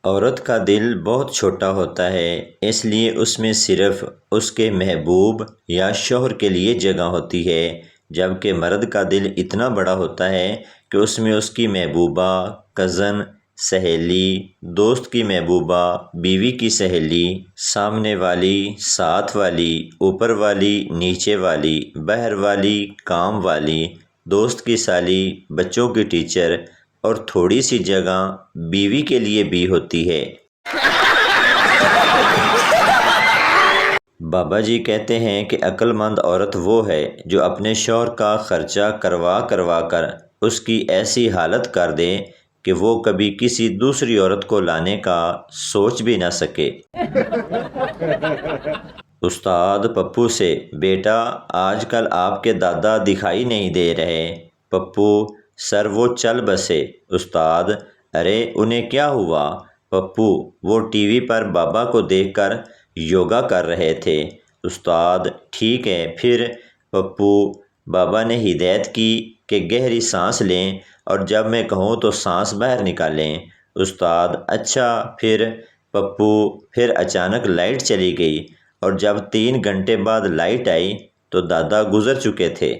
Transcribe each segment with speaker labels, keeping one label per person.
Speaker 1: عورت کا دل بہت چھوٹا ہوتا ہے، اس لیے اس میں صرف اس کے محبوب یا شوہر کے لیے جگہ ہوتی ہے، جبکہ مرد کا دل اتنا بڑا ہوتا ہے کہ اس میں اس کی محبوبہ، کزن، سہیلی، دوست کی محبوبہ، بیوی کی سہیلی، سامنے والی، ساتھ والی، اوپر والی، نیچے والی، باہر والی، کام والی، دوست کی سالی، بچوں کی ٹیچر، اور تھوڑی سی جگہ بیوی کے لیے بھی ہوتی ہے۔ بابا جی کہتے ہیں کہ عقل مند عورت وہ ہے جو اپنے شوہر کا خرچہ کروا کر اس کی ایسی حالت کر دے کہ وہ کبھی کسی دوسری عورت کو لانے کا سوچ بھی نہ سکے۔ استاد پپو سے: بیٹا، آج کل آپ کے دادا دکھائی نہیں دے رہے۔ پپو: سر وہ چل بسے۔ استاد: ارے انہیں کیا ہوا؟ پپو: وہ ٹی وی پر بابا کو دیکھ کر یوگا کر رہے تھے۔ استاد: ٹھیک ہے پھر؟ پپو: بابا نے ہدایت کی کہ گہری سانس لیں اور جب میں کہوں تو سانس باہر نکالیں۔ استاد: اچھا پھر؟ پپو: پھر اچانک لائٹ چلی گئی اور جب 3 گھنٹے بعد لائٹ آئی تو دادا گزر چکے تھے۔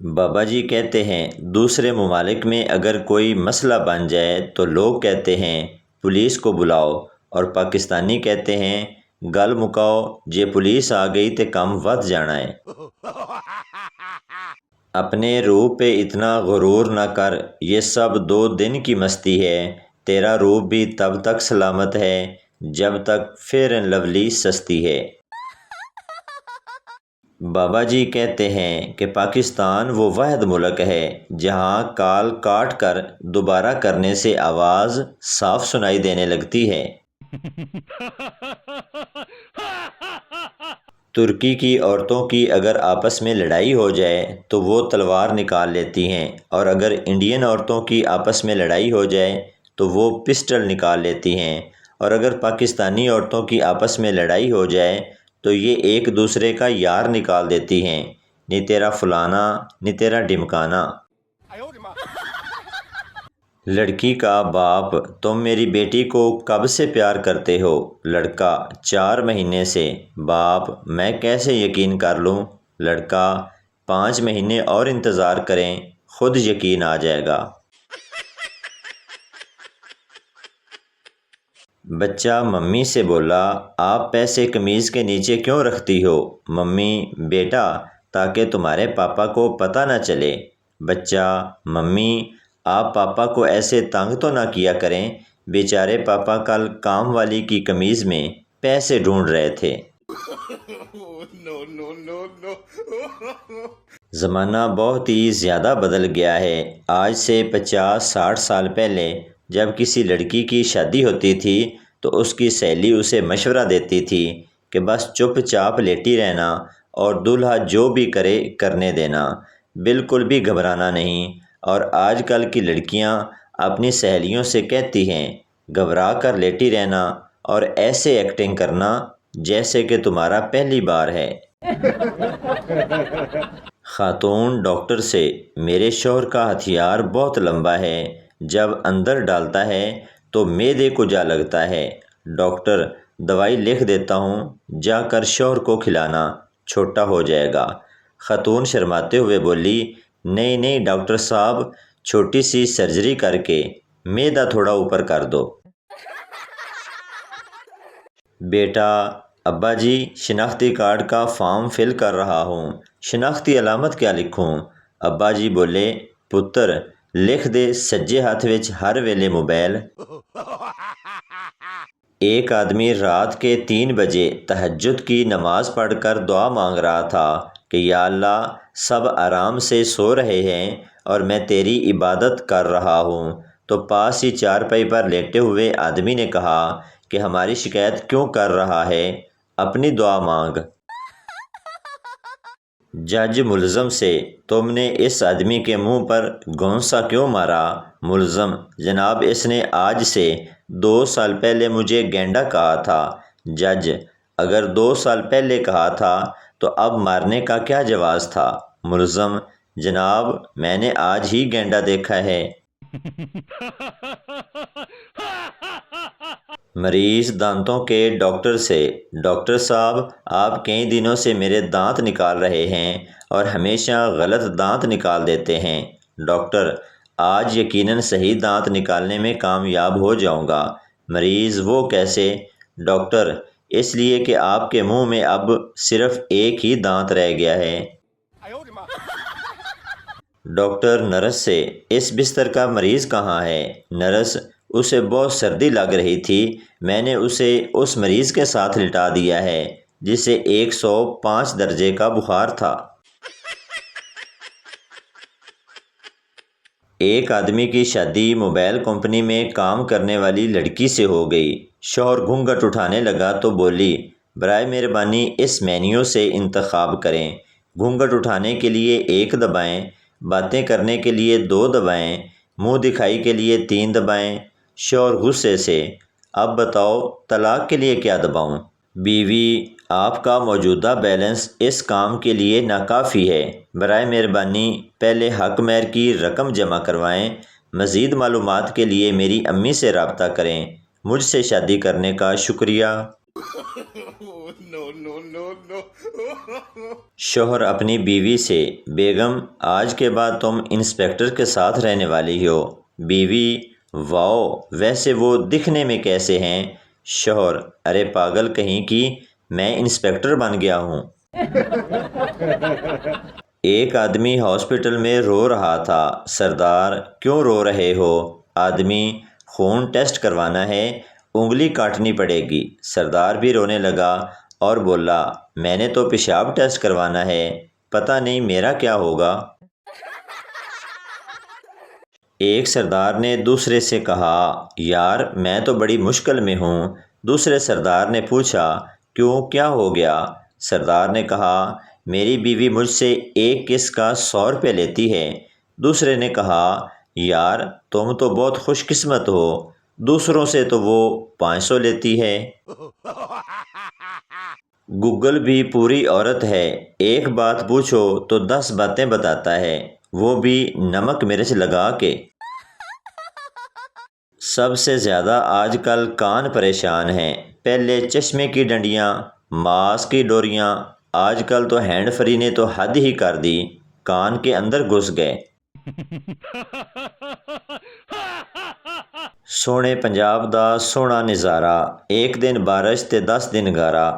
Speaker 1: بابا جی کہتے ہیں دوسرے ممالک میں اگر کوئی مسئلہ بن جائے تو لوگ کہتے ہیں پولیس کو بلاؤ، اور پاکستانی کہتے ہیں گل مکاؤ جے پولیس آ گئی تے کم ود جانا ہے۔ اپنے روح پہ اتنا غرور نہ کر، یہ سب 2 دن کی مستی ہے، تیرا روح بھی تب تک سلامت ہے جب تک فیئر اینڈ لولی سستی ہے۔ بابا جی کہتے ہیں کہ پاکستان وہ واحد ملک ہے جہاں کال کاٹ کر دوبارہ کرنے سے آواز صاف سنائی دینے لگتی ہے۔ ترکی کی عورتوں کی اگر آپس میں لڑائی ہو جائے تو وہ تلوار نکال لیتی ہیں، اور اگر انڈین عورتوں کی آپس میں لڑائی ہو جائے تو وہ پسٹل نکال لیتی ہیں، اور اگر پاکستانی عورتوں کی آپس میں لڑائی ہو جائے تو یہ ایک دوسرے کا یار نکال دیتی ہیں، نی تیرا فلانا نی تیرا ڈمکانا۔ لڑکی کا باپ: تم میری بیٹی کو کب سے پیار کرتے ہو؟ لڑکا: 4 مہینے سے۔ باپ: میں کیسے یقین کر لوں؟ لڑکا: 5 مہینے اور انتظار کریں، خود یقین آ جائے گا۔ بچہ ممی سے بولا: آپ پیسے قمیض کے نیچے کیوں رکھتی ہو؟ ممی: بیٹا تاکہ تمہارے پاپا کو پتہ نہ چلے۔ بچہ: ممی آپ پاپا کو ایسے تنگ تو نہ کیا کریں، بیچارے پاپا کل کام والی کی قمیض میں پیسے ڈھونڈ رہے تھے۔ زمانہ بہت ہی زیادہ بدل گیا ہے۔ آج سے 50-60 سال پہلے جب کسی لڑکی کی شادی ہوتی تھی تو اس کی سہیلی اسے مشورہ دیتی تھی کہ بس چپ چاپ لیٹی رہنا اور دولہا جو بھی کرے کرنے دینا، بالکل بھی گھبرانا نہیں۔ اور آج کل کی لڑکیاں اپنی سہیلیوں سے کہتی ہیں گھبرا کر لیٹی رہنا اور ایسے ایکٹنگ کرنا جیسے کہ تمہارا پہلی بار ہے۔ خاتون ڈاکٹر سے: میرے شوہر کا ہتھیار بہت لمبا ہے، جب اندر ڈالتا ہے تو معدے کو جا لگتا ہے۔ ڈاکٹر: دوائی لکھ دیتا ہوں، جا کر شوہر کو کھلانا، چھوٹا ہو جائے گا۔ خاتون شرماتے ہوئے بولی: نہیں نہیں ڈاکٹر صاحب، چھوٹی سی سرجری کر کے معدہ تھوڑا اوپر کر دو۔ بیٹا: ابا جی شناختی کارڈ کا فارم فل کر رہا ہوں، شناختی علامت کیا لکھوں؟ ابا جی بولے: پتر لکھ دے سجے ہاتھ وچ ہر ویلے موبائل۔ ایک آدمی رات کے 3 بجے تہجد کی نماز پڑھ کر دعا مانگ رہا تھا کہ یا اللہ سب آرام سے سو رہے ہیں اور میں تیری عبادت کر رہا ہوں، تو پاس ہی چارپائی پر لیٹے ہوئے آدمی نے کہا کہ ہماری شکایت کیوں کر رہا ہے، اپنی دعا مانگ۔ جج ملزم سے: تم نے اس آدمی کے منہ پر گھونسا کیوں مارا؟ ملزم: جناب اس نے آج سے 2 سال پہلے مجھے گینڈا کہا تھا۔ جج: اگر 2 سال پہلے کہا تھا تو اب مارنے کا کیا جواز تھا؟ ملزم: جناب میں نے آج ہی گینڈا دیکھا ہے۔ مریض دانتوں کے ڈاکٹر سے: ڈاکٹر صاحب، آپ کئی دنوں سے میرے دانت نکال رہے ہیں اور ہمیشہ غلط دانت نکال دیتے ہیں۔ ڈاکٹر: آج یقیناً صحیح دانت نکالنے میں کامیاب ہو جاؤں گا۔ مریض: وہ کیسے؟ ڈاکٹر: اس لیے کہ آپ کے منہ میں اب صرف ایک ہی دانت رہ گیا ہے۔ ڈاکٹر نرس سے: اس بستر کا مریض کہاں ہے؟ نرس: اسے بہت سردی لگ رہی تھی، میں نے اسے اس مریض کے ساتھ لٹا دیا ہے جسے 105 درجے کا بخار تھا۔ ایک آدمی کی شادی موبائل کمپنی میں کام کرنے والی لڑکی سے ہو گئی۔ شوہر گھونگھٹ اٹھانے لگا تو بولی: برائے مہربانی اس مینیو سے انتخاب کریں۔ گھونگھٹ اٹھانے کے لیے 1 دبائیں، باتیں کرنے کے لیے 2 دبائیں، منہ دکھائی کے لیے 3 دبائیں۔ شوہر غصے سے: اب بتاؤ طلاق کے لیے کیا دباؤں؟ بیوی: آپ کا موجودہ بیلنس اس کام کے لیے ناکافی ہے، برائے مہربانی پہلے حق مہر کی رقم جمع کروائیں۔ مزید معلومات کے لیے میری امی سے رابطہ کریں۔ مجھ سے شادی کرنے کا شکریہ۔ شوہر اپنی بیوی سے: بیگم، آج کے بعد تم انسپیکٹر کے ساتھ رہنے والی ہو۔ بیوی: واؤ، ویسے وہ دکھنے میں کیسے ہیں؟ شوہر: ارے پاگل کہیں کی، میں انسپیکٹر بن گیا ہوں۔ ایک آدمی ہاسپٹل میں رو رہا تھا۔ سردار: کیوں رو رہے ہو؟ آدمی: خون ٹیسٹ کروانا ہے، انگلی کاٹنی پڑے گی۔ سردار بھی رونے لگا اور بولا: میں نے تو پیشاب ٹیسٹ کروانا ہے، پتہ نہیں میرا کیا ہوگا۔ ایک سردار نے دوسرے سے کہا: یار میں تو بڑی مشکل میں ہوں۔ دوسرے سردار نے پوچھا: کیوں، کیا ہو گیا؟ سردار نے کہا: میری بیوی مجھ سے ایک کس کا 100 روپے لیتی ہے۔ دوسرے نے کہا: یار تم تو بہت خوش قسمت ہو، دوسروں سے تو وہ 500 لیتی ہے۔ گوگل بھی پوری عورت ہے، ایک بات پوچھو تو 10 باتیں بتاتا ہے، وہ بھی نمک مرچ لگا کے۔ سب سے زیادہ آج کل کان پریشان ہیں۔ پہلے چشمے کی ڈنڈیاں، ماسک کی ڈوریاں، آج کل تو ہینڈ فری نے تو حد ہی کر دی، کان کے اندر گھس گئے۔ سونے پنجاب دا سونا نظارہ، ایک دن بارش تے 10 دن گارا۔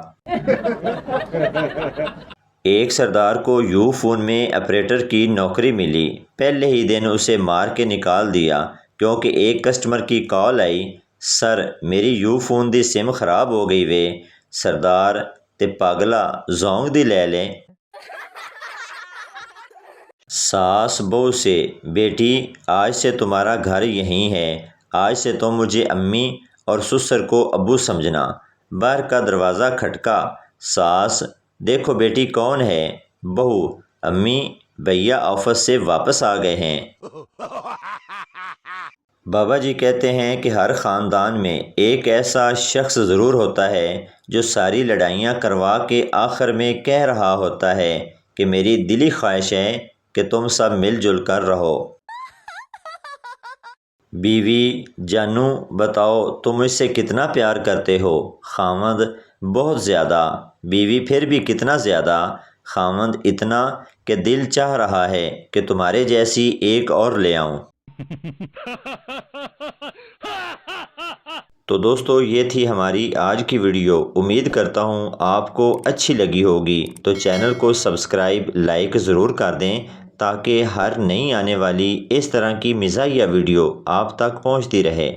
Speaker 1: ایک سردار کو یو فون میں آپریٹر کی نوکری ملی، پہلے ہی دن اسے مار کے نکال دیا کیونکہ ایک کسٹمر کی کال آئی: سر میری یو فون دی سم خراب ہو گئی وے۔ سردار: تے پاگلا زونگ دی لے لیں۔ ساس بہو سے: بیٹی آج سے تمہارا گھر یہیں ہے، آج سے تم مجھے امی اور سسر کو ابو سمجھنا۔ باہر کا دروازہ کھٹکا۔ ساس: دیکھو بیٹی کون ہے؟ بہو: امی بھیا آفس سے واپس آ گئے ہیں۔ بابا جی کہتے ہیں کہ ہر خاندان میں ایک ایسا شخص ضرور ہوتا ہے جو ساری لڑائیاں کروا کے آخر میں کہہ رہا ہوتا ہے کہ میری دلی خواہش ہے کہ تم سب مل جل کر رہو۔ بیوی: جانو بتاؤ تم مجھ سے کتنا پیار کرتے ہو؟ خاوند: بہت زیادہ۔ بیوی: پھر بھی کتنا زیادہ؟ خاوند: اتنا کہ دل چاہ رہا ہے کہ تمہارے جیسی ایک اور لے آؤں۔ تو دوستو یہ تھی ہماری آج کی ویڈیو، امید کرتا ہوں آپ کو اچھی لگی ہوگی، تو چینل کو سبسکرائب لائک ضرور کر دیں تاکہ ہر نئی آنے والی اس طرح کی مزاحیہ ویڈیو آپ تک پہنچتی رہے۔